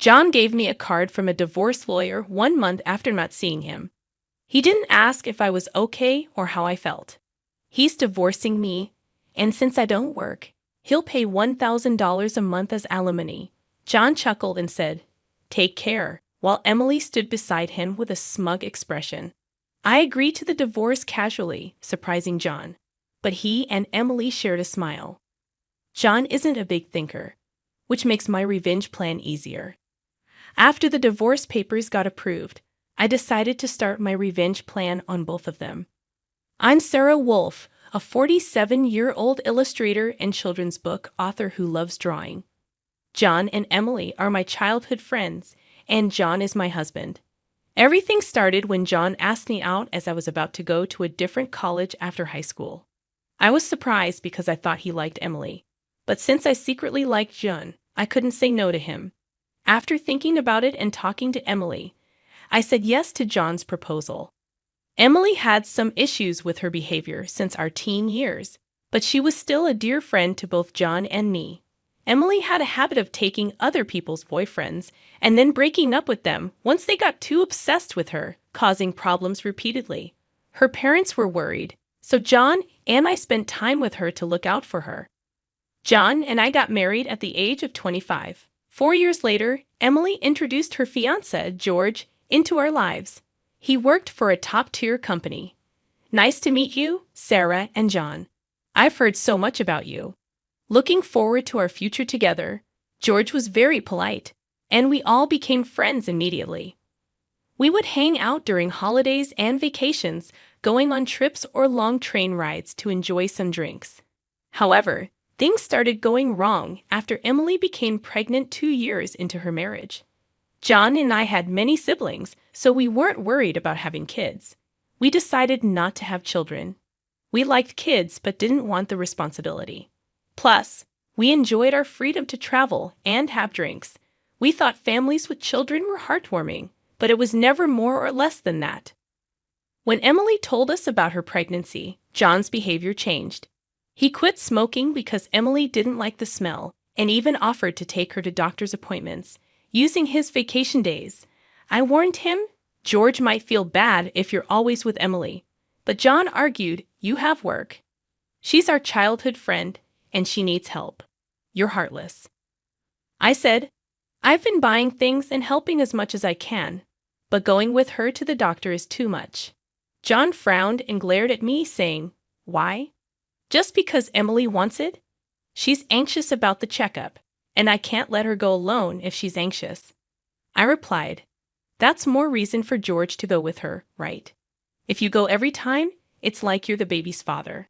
John gave me a card from a divorce lawyer 1 month after not seeing him. He didn't ask if I was okay or how I felt. He's divorcing me, and since I don't work, he'll pay $1,000 a month as alimony. John chuckled and said, "Take care," while Emily stood beside him with a smug expression. I agreed to the divorce casually, surprising John, but he and Emily shared a smile. John isn't a big thinker, which makes my revenge plan easier. After the divorce papers got approved, I decided to start my revenge plan on both of them. I'm Sarah Wolf, a 47-year-old illustrator and children's book author who loves drawing. John and Emily are my childhood friends, and John is my husband. Everything started when John asked me out as I was about to go to a different college after high school. I was surprised because I thought he liked Emily, but since I secretly liked John, I couldn't say no to him. After thinking about it and talking to Emily, I said yes to John's proposal. Emily had some issues with her behavior since our teen years, but she was still a dear friend to both John and me. Emily had a habit of taking other people's boyfriends and then breaking up with them once they got too obsessed with her, causing problems repeatedly. Her parents were worried, so John and I spent time with her to look out for her. John and I got married at the age of 25. 4 years later, Emily introduced her fiancé, George, into our lives. He worked for a top-tier company. Nice to meet you, Sarah and John. I've heard so much about you. Looking forward to our future together. George was very polite, and we all became friends immediately. We would hang out during holidays and vacations, going on trips or long train rides to enjoy some drinks. However, things started going wrong after Emily became pregnant 2 years into her marriage. John and I had many siblings, so we weren't worried about having kids. We decided not to have children. We liked kids but didn't want the responsibility. Plus, we enjoyed our freedom to travel and have drinks. We thought families with children were heartwarming, but it was never more or less than that. When Emily told us about her pregnancy, John's behavior changed. He quit smoking because Emily didn't like the smell and even offered to take her to doctor's appointments, using his vacation days. I warned him, George might feel bad if you're always with Emily. But John argued, you have work. She's our childhood friend, and she needs help. You're heartless. I said, I've been buying things and helping as much as I can, but going with her to the doctor is too much. John frowned and glared at me, saying, why? Just because Emily wants it? She's anxious about the checkup, and I can't let her go alone if she's anxious. I replied, that's more reason for George to go with her, right? If you go every time, it's like you're the baby's father.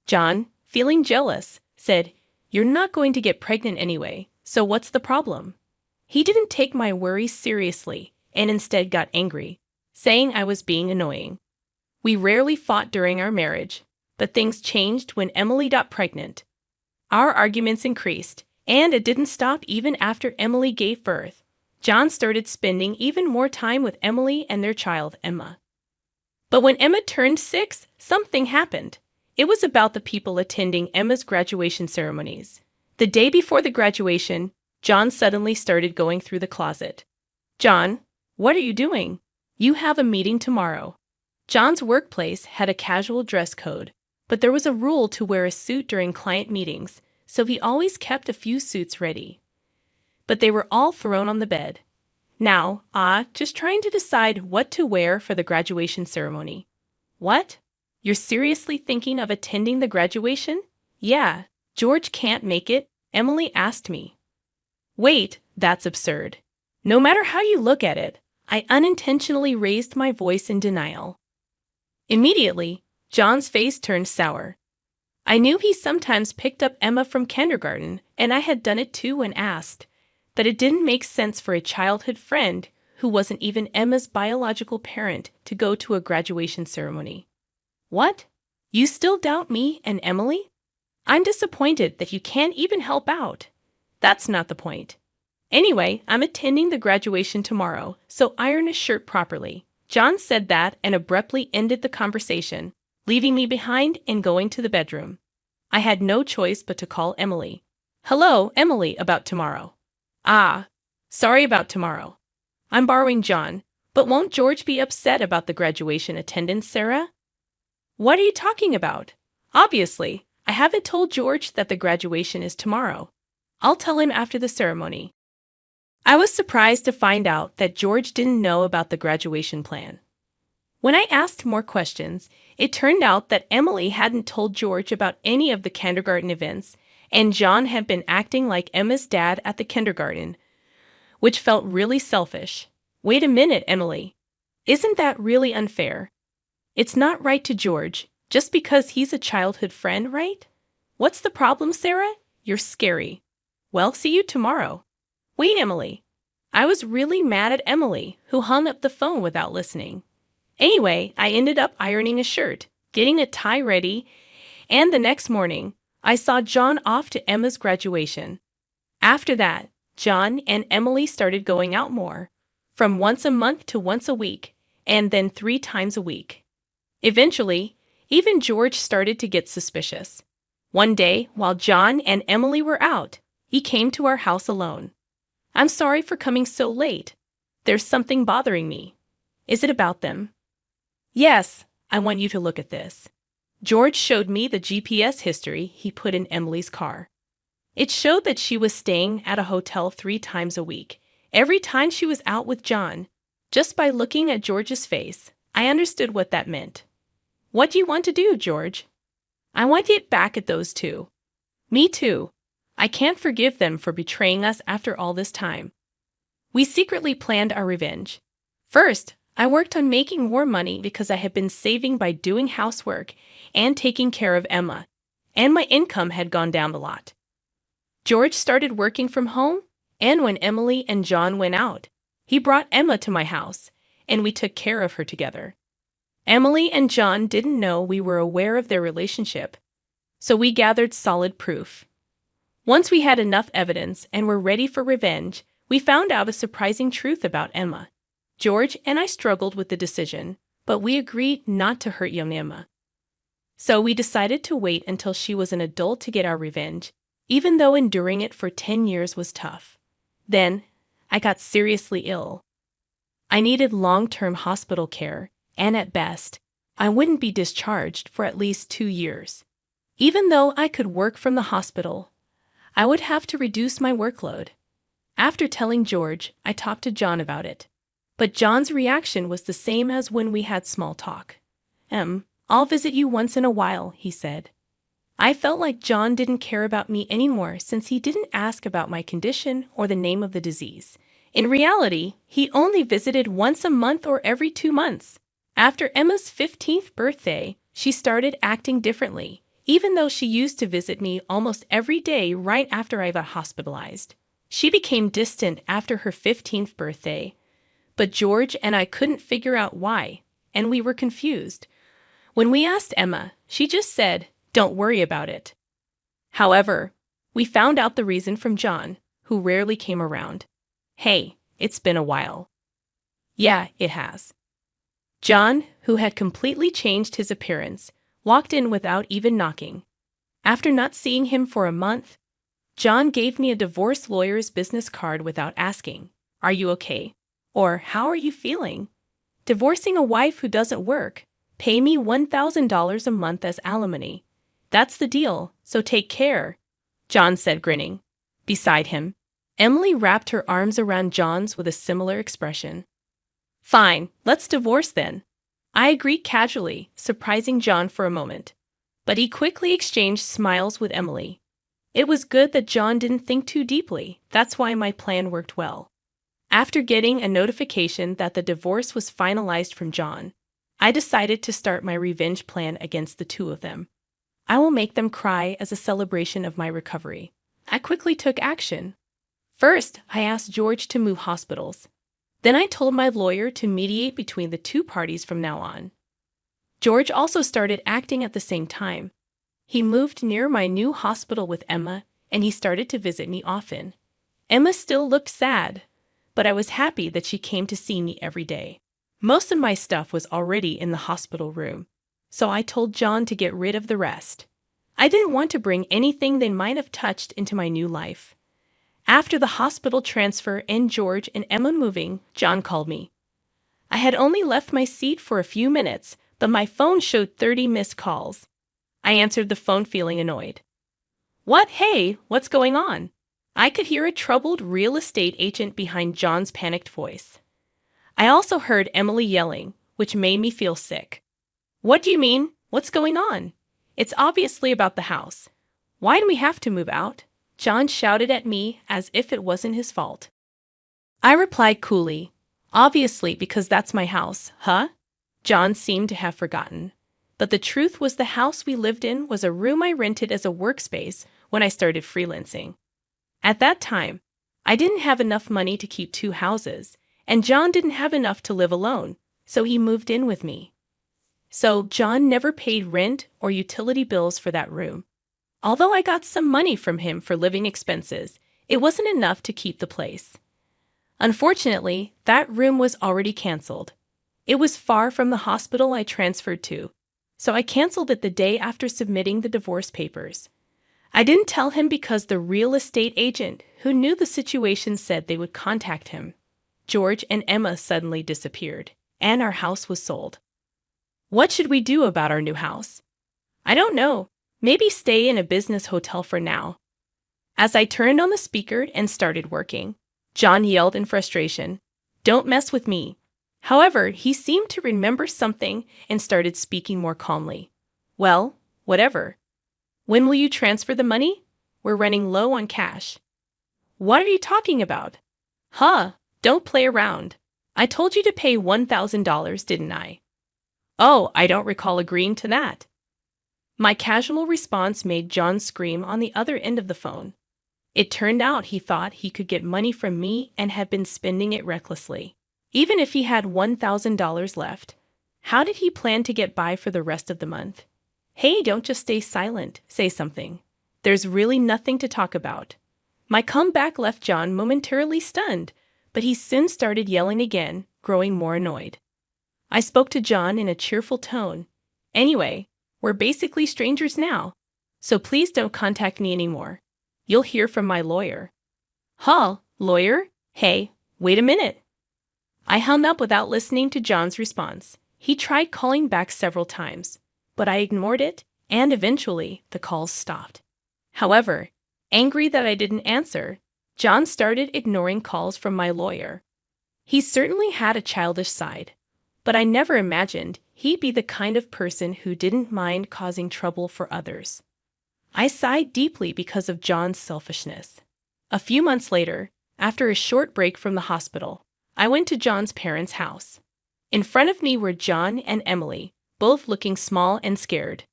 John, feeling jealous, said, you're not going to get pregnant anyway, so what's the problem? He didn't take my worries seriously and instead got angry, saying I was being annoying. We rarely fought during our marriage, but things changed when Emily got pregnant. Our arguments increased, and it didn't stop even after Emily gave birth. John started spending even more time with Emily and their child, Emma. But when Emma turned 6, something happened. It was about the people attending Emma's graduation ceremonies. The day before the graduation, John suddenly started going through the closet. John, what are you doing? You have a meeting tomorrow. John's workplace had a casual dress code, but there was a rule to wear a suit during client meetings, so he always kept a few suits ready. But they were all thrown on the bed. Now, just trying to decide what to wear for the graduation ceremony. What? You're seriously thinking of attending the graduation? Yeah, George can't make it, Emily asked me. Wait, that's absurd. No matter how you look at it, I unintentionally raised my voice in denial. Immediately, John's face turned sour. I knew he sometimes picked up Emma from kindergarten, and I had done it too and asked, but it didn't make sense for a childhood friend who wasn't even Emma's biological parent to go to a graduation ceremony. What? You still doubt me and Emily? I'm disappointed that you can't even help out. That's not the point. Anyway, I'm attending the graduation tomorrow, so iron a shirt properly. John said that and abruptly ended the conversation, leaving me behind and going to the bedroom. I had no choice but to call Emily. Hello, Emily, about tomorrow. Sorry about tomorrow. I'm borrowing John, but won't George be upset about the graduation attendance, Sarah? What are you talking about? Obviously, I haven't told George that the graduation is tomorrow. I'll tell him after the ceremony. I was surprised to find out that George didn't know about the graduation plan. When I asked more questions, it turned out that Emily hadn't told George about any of the kindergarten events, and John had been acting like Emma's dad at the kindergarten, which felt really selfish. Wait a minute, Emily. Isn't that really unfair? It's not right to George, just because he's a childhood friend, right? What's the problem, Sarah? You're scary. Well, see you tomorrow. Wait, Emily. I was really mad at Emily, who hung up the phone without listening. Anyway, I ended up ironing a shirt, getting a tie ready, and the next morning, I saw John off to Emma's graduation. After that, John and Emily started going out more, from once a month to once a week, and then 3 times a week. Eventually, even George started to get suspicious. One day, while John and Emily were out, he came to our house alone. I'm sorry for coming so late. There's something bothering me. Is it about them? Yes, I want you to look at this. George showed me the GPS history he put in Emily's car. It showed that she was staying at a hotel 3 times a week, every time she was out with John. Just by looking at George's face, I understood what that meant. What do you want to do, George? I want to get back at those two. Me too. I can't forgive them for betraying us after all this time. We secretly planned our revenge. First, I worked on making more money because I had been saving by doing housework and taking care of Emma, and my income had gone down a lot. George started working from home, and when Emily and John went out, he brought Emma to my house, and we took care of her together. Emily and John didn't know we were aware of their relationship, so we gathered solid proof. Once we had enough evidence and were ready for revenge, we found out a surprising truth about Emma. George and I struggled with the decision, but we agreed not to hurt young Emma. So we decided to wait until she was an adult to get our revenge, even though enduring it for 10 years was tough. Then, I got seriously ill. I needed long-term hospital care, and at best, I wouldn't be discharged for at least 2 years. Even though I could work from the hospital, I would have to reduce my workload. After telling George, I talked to John about it. But John's reaction was the same as when we had small talk. I'll visit you once in a while, he said. I felt like John didn't care about me anymore since he didn't ask about my condition or the name of the disease. In reality, he only visited once a month or every 2 months. After Emma's 15th birthday, she started acting differently, even though she used to visit me almost every day right after I got hospitalized. She became distant after her 15th birthday, but George and I couldn't figure out why, and we were confused. When we asked Emma, she just said, "Don't worry about it." However, we found out the reason from John, who rarely came around. Hey, it's been a while. Yeah, it has. John, who had completely changed his appearance, walked in without even knocking. After not seeing him for a month, John gave me a divorce lawyer's business card without asking, "Are you okay?" Or, "How are you feeling?" Divorcing a wife who doesn't work. Pay me $1,000 a month as alimony. That's the deal, so take care, John said, grinning. Beside him, Emily wrapped her arms around John's with a similar expression. Fine, let's divorce then. I agreed casually, surprising John for a moment. But he quickly exchanged smiles with Emily. It was good that John didn't think too deeply. That's why my plan worked well. After getting a notification that the divorce was finalized from John, I decided to start my revenge plan against the two of them. I will make them cry as a celebration of my recovery. I quickly took action. First, I asked George to move hospitals. Then I told my lawyer to mediate between the two parties from now on. George also started acting at the same time. He moved near my new hospital with Emma, and he started to visit me often. Emma still looked sad, but I was happy that she came to see me every day. Most of my stuff was already in the hospital room, so I told John to get rid of the rest. I didn't want to bring anything they might have touched into my new life. After the hospital transfer and George and Emma moving, John called me. I had only left my seat for a few minutes, but my phone showed 30 missed calls. I answered the phone feeling annoyed. What? Hey, what's going on? I could hear a troubled real estate agent behind John's panicked voice. I also heard Emily yelling, which made me feel sick. What do you mean? What's going on? It's obviously about the house. Why do we have to move out? John shouted at me as if it wasn't his fault. I replied coolly, obviously because that's my house, huh? John seemed to have forgotten. But the truth was the house we lived in was a room I rented as a workspace when I started freelancing. At that time, I didn't have enough money to keep 2 houses, and John didn't have enough to live alone, so he moved in with me. So John never paid rent or utility bills for that room. Although I got some money from him for living expenses, it wasn't enough to keep the place. Unfortunately, that room was already canceled. It was far from the hospital I transferred to, so I canceled it the day after submitting the divorce papers. I didn't tell him because the real estate agent who knew the situation said they would contact him. George and Emma suddenly disappeared, and our house was sold. What should we do about our new house? I don't know. Maybe stay in a business hotel for now. As I turned on the speaker and started working, John yelled in frustration, "Don't mess with me." However, he seemed to remember something and started speaking more calmly. Well, whatever. When will you transfer the money? We're running low on cash. What are you talking about? Huh, don't play around. I told you to pay $1,000, didn't I? Oh, I don't recall agreeing to that. My casual response made John scream on the other end of the phone. It turned out he thought he could get money from me and had been spending it recklessly. Even if he had $1,000 left, how did he plan to get by for the rest of the month? Hey, don't just stay silent, say something. There's really nothing to talk about. My comeback left John momentarily stunned, but he soon started yelling again, growing more annoyed. I spoke to John in a cheerful tone. Anyway, we're basically strangers now, so please don't contact me anymore. You'll hear from my lawyer. Huh, lawyer? Hey, wait a minute. I hung up without listening to John's response. He tried calling back several times, but I ignored it, and eventually the calls stopped. However, angry that I didn't answer, John started ignoring calls from my lawyer. He certainly had a childish side, but I never imagined he'd be the kind of person who didn't mind causing trouble for others. I sighed deeply because of John's selfishness. A few months later, after a short break from the hospital, I went to John's parents' house. In front of me were John and Emily, both looking small and scared.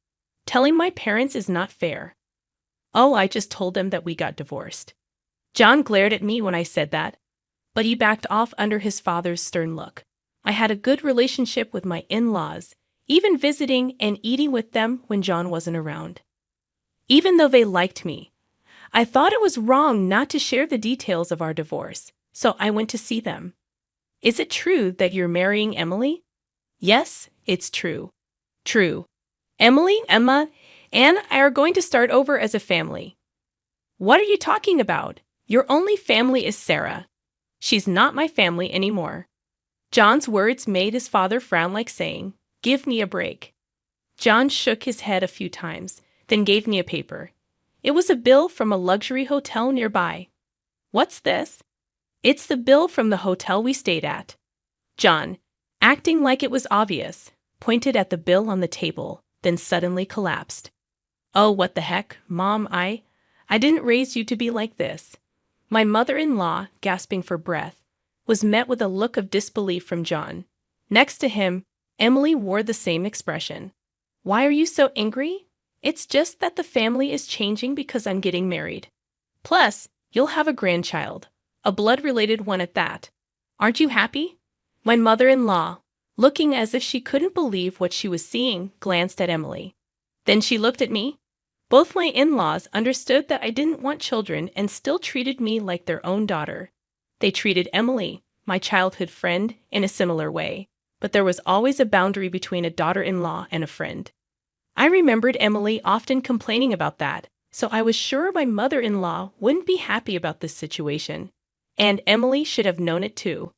Telling my parents is not fair. Oh, I just told them that we got divorced. John glared at me when I said that, but he backed off under his father's stern look. I had a good relationship with my in-laws, even visiting and eating with them when John wasn't around. Even though they liked me, I thought it was wrong not to share the details of our divorce, so I went to see them. Is it true that you're marrying Emily? Yes, it's true. True. Emily, Emma, and I are going to start over as a family. What are you talking about? Your only family is Sarah. She's not my family anymore. John's words made his father frown like saying, "Give me a break." John shook his head a few times, then gave me a paper. It was a bill from a luxury hotel nearby. What's this? It's the bill from the hotel we stayed at. John, acting like it was obvious, pointed at the bill on the table, then suddenly collapsed. Oh, what the heck, Mom, I didn't raise you to be like this. My mother-in-law, gasping for breath, was met with a look of disbelief from John. Next to him, Emily wore the same expression. Why are you so angry? It's just that the family is changing because I'm getting married. Plus, you'll have a grandchild, a blood-related one at that. Aren't you happy? My mother-in-law, looking as if she couldn't believe what she was seeing, glanced at Emily. Then she looked at me. Both my in-laws understood that I didn't want children and still treated me like their own daughter. They treated Emily, my childhood friend, in a similar way, but there was always a boundary between a daughter-in-law and a friend. I remembered Emily often complaining about that, So I was sure my mother-in-law wouldn't be happy about this situation. And Emily should have known it too.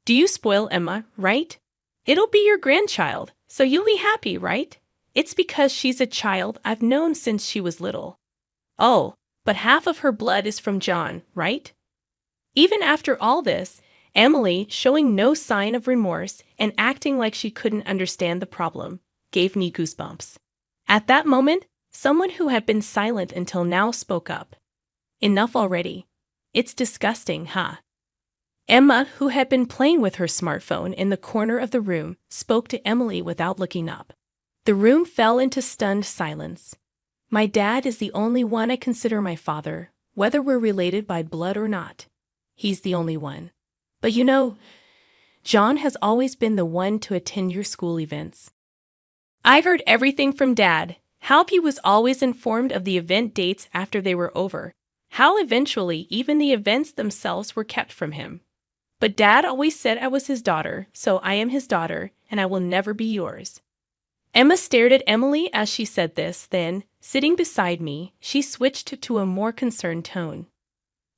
Do you spoil Emma, right? It'll be your grandchild, so you'll be happy, right? It's because she's a child I've known since she was little. Oh, but half of her blood is from John, right? Even after all this, Emily, showing no sign of remorse and acting like she couldn't understand the problem, gave me goosebumps. At that moment, someone who had been silent until now spoke up. Enough already. It's disgusting, huh? Emma, who had been playing with her smartphone in the corner of the room, spoke to Emily without looking up. The room fell into stunned silence. My dad is the only one I consider my father, whether we're related by blood or not. He's the only one. But you know, John has always been the one to attend your school events. I heard everything from Dad, how he was always informed of the event dates after they were over, how eventually even the events themselves were kept from him. But Dad always said I was his daughter, so I am his daughter, and I will never be yours. Emma stared at Emily as she said this, then, sitting beside me, she switched to a more concerned tone.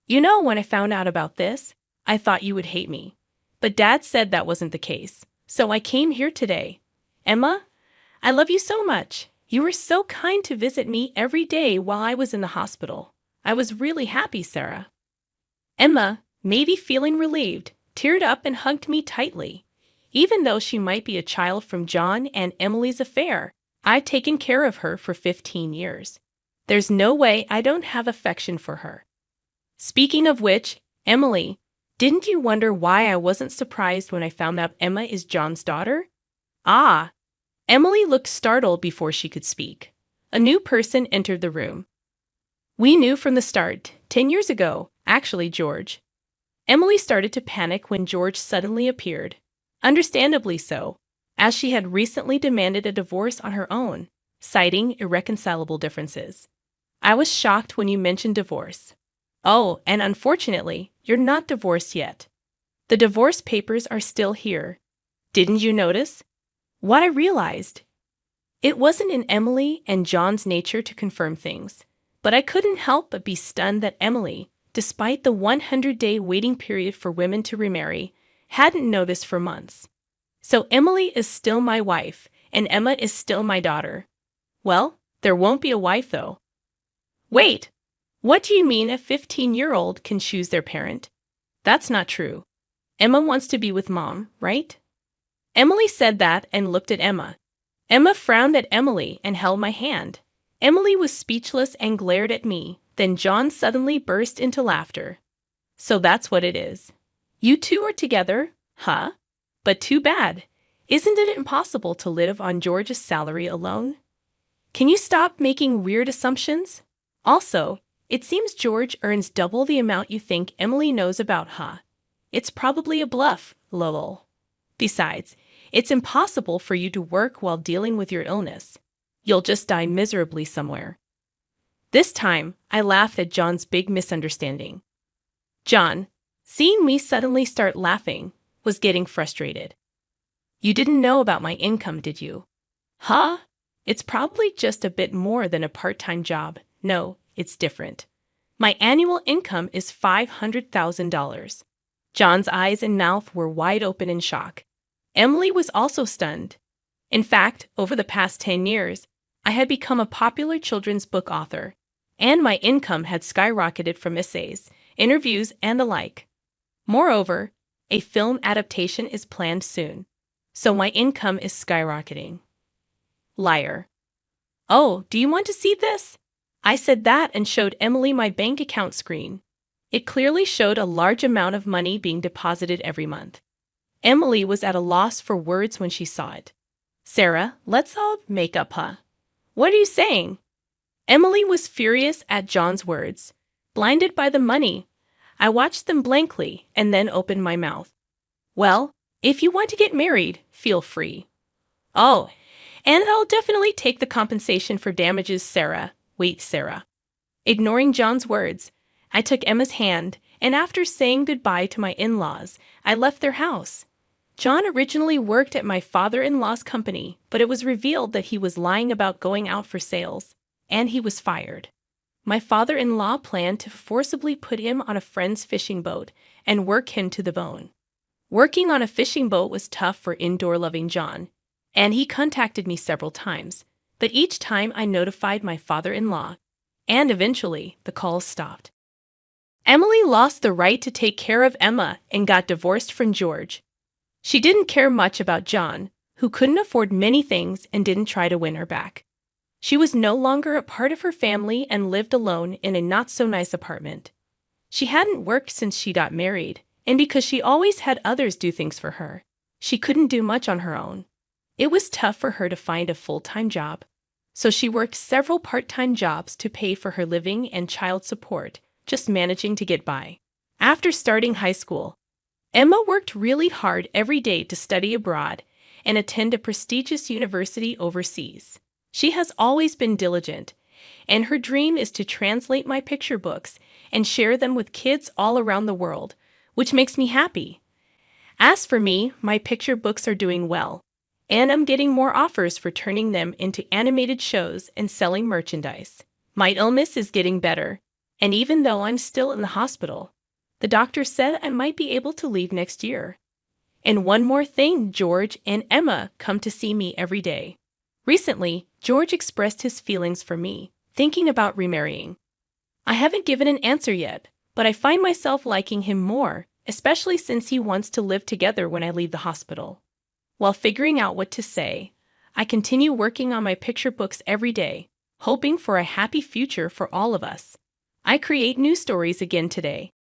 You know, when I found out about this, I thought you would hate me. But Dad said that wasn't the case, so I came here today. Emma, I love you so much. You were so kind to visit me every day while I was in the hospital. I was really happy, Sarah. Emma, maybe feeling relieved, teared up and hugged me tightly. Even though she might be a child from John and Emily's affair, I've taken care of her for 15 years. There's no way I don't have affection for her. Speaking of which, Emily, didn't you wonder why I wasn't surprised when I found out Emma is John's daughter? Ah! Emily looked startled before she could speak. A new person entered the room. We knew from the start, 10 years ago, actually, George. Emily started to panic when George suddenly appeared. Understandably so, as she had recently demanded a divorce on her own, citing irreconcilable differences. I was shocked when you mentioned divorce. Oh, and unfortunately, you're not divorced yet. The divorce papers are still here. Didn't you notice? What I realized. It wasn't in Emily and John's nature to confirm things, but I couldn't help but be stunned that Emily, despite the 100-day waiting period for women to remarry, hadn't noticed for months. So Emily is still my wife, and Emma is still my daughter. Well, there won't be a wife, though. Wait! What do you mean a 15-year-old can choose their parent? That's not true. Emma wants to be with Mom, right? Emily said that and looked at Emma. Emma frowned at Emily and held my hand. Emily was speechless and glared at me. Then John suddenly burst into laughter. So that's what it is. You two are together, huh? But too bad. Isn't it impossible to live on George's salary alone? Can you stop making weird assumptions? Also, it seems George earns double the amount you think Emily knows about, huh? It's probably a bluff, lol. Besides, it's impossible for you to work while dealing with your illness. You'll just die miserably somewhere. This time, I laughed at John's big misunderstanding. John, seeing me suddenly start laughing, was getting frustrated. You didn't know about my income, did you? Huh? It's probably just a bit more than a part-time job. No, it's different. My annual income is $500,000. John's eyes and mouth were wide open in shock. Emily was also stunned. In fact, over the past 10 years, I had become a popular children's book author, and my income had skyrocketed from essays, interviews, and the like. Moreover, a film adaptation is planned soon, so my income is skyrocketing. Liar. Oh, do you want to see this? I said that and showed Emily my bank account screen. It clearly showed a large amount of money being deposited every month. Emily was at a loss for words when she saw it. Sarah, let's all make up, huh? What are you saying? Emily was furious at John's words. Blinded by the money, I watched them blankly and then opened my mouth. Well, if you want to get married, feel free. Oh, and I'll definitely take the compensation for damages, Sarah. Wait, Sarah. Ignoring John's words, I took Emma's hand, and after saying goodbye to my in-laws, I left their house. John originally worked at my father-in-law's company, but it was revealed that he was lying about going out for sales, and he was fired. My father-in-law planned to forcibly put him on a friend's fishing boat and work him to the bone. Working on a fishing boat was tough for indoor-loving John, and he contacted me several times, but each time I notified my father-in-law, and eventually the calls stopped. Emily lost the right to take care of Emma and got divorced from George. She didn't care much about John, who couldn't afford many things and didn't try to win her back. She was no longer a part of her family and lived alone in a not-so-nice apartment. She hadn't worked since she got married, and because she always had others do things for her, she couldn't do much on her own. It was tough for her to find a full-time job, so she worked several part-time jobs to pay for her living and child support, just managing to get by. After starting high school, Emma worked really hard every day to study abroad and attend a prestigious university overseas. She has always been diligent, and her dream is to translate my picture books and share them with kids all around the world, which makes me happy. As for me, my picture books are doing well, and I'm getting more offers for turning them into animated shows and selling merchandise. My illness is getting better, and even though I'm still in the hospital, the doctor said I might be able to leave next year. And one more thing, George and Emma come to see me every day. Recently, George expressed his feelings for me, thinking about remarrying. I haven't given an answer yet, but I find myself liking him more, especially since he wants to live together when I leave the hospital. While figuring out what to say, I continue working on my picture books every day, hoping for a happy future for all of us. I create new stories again today,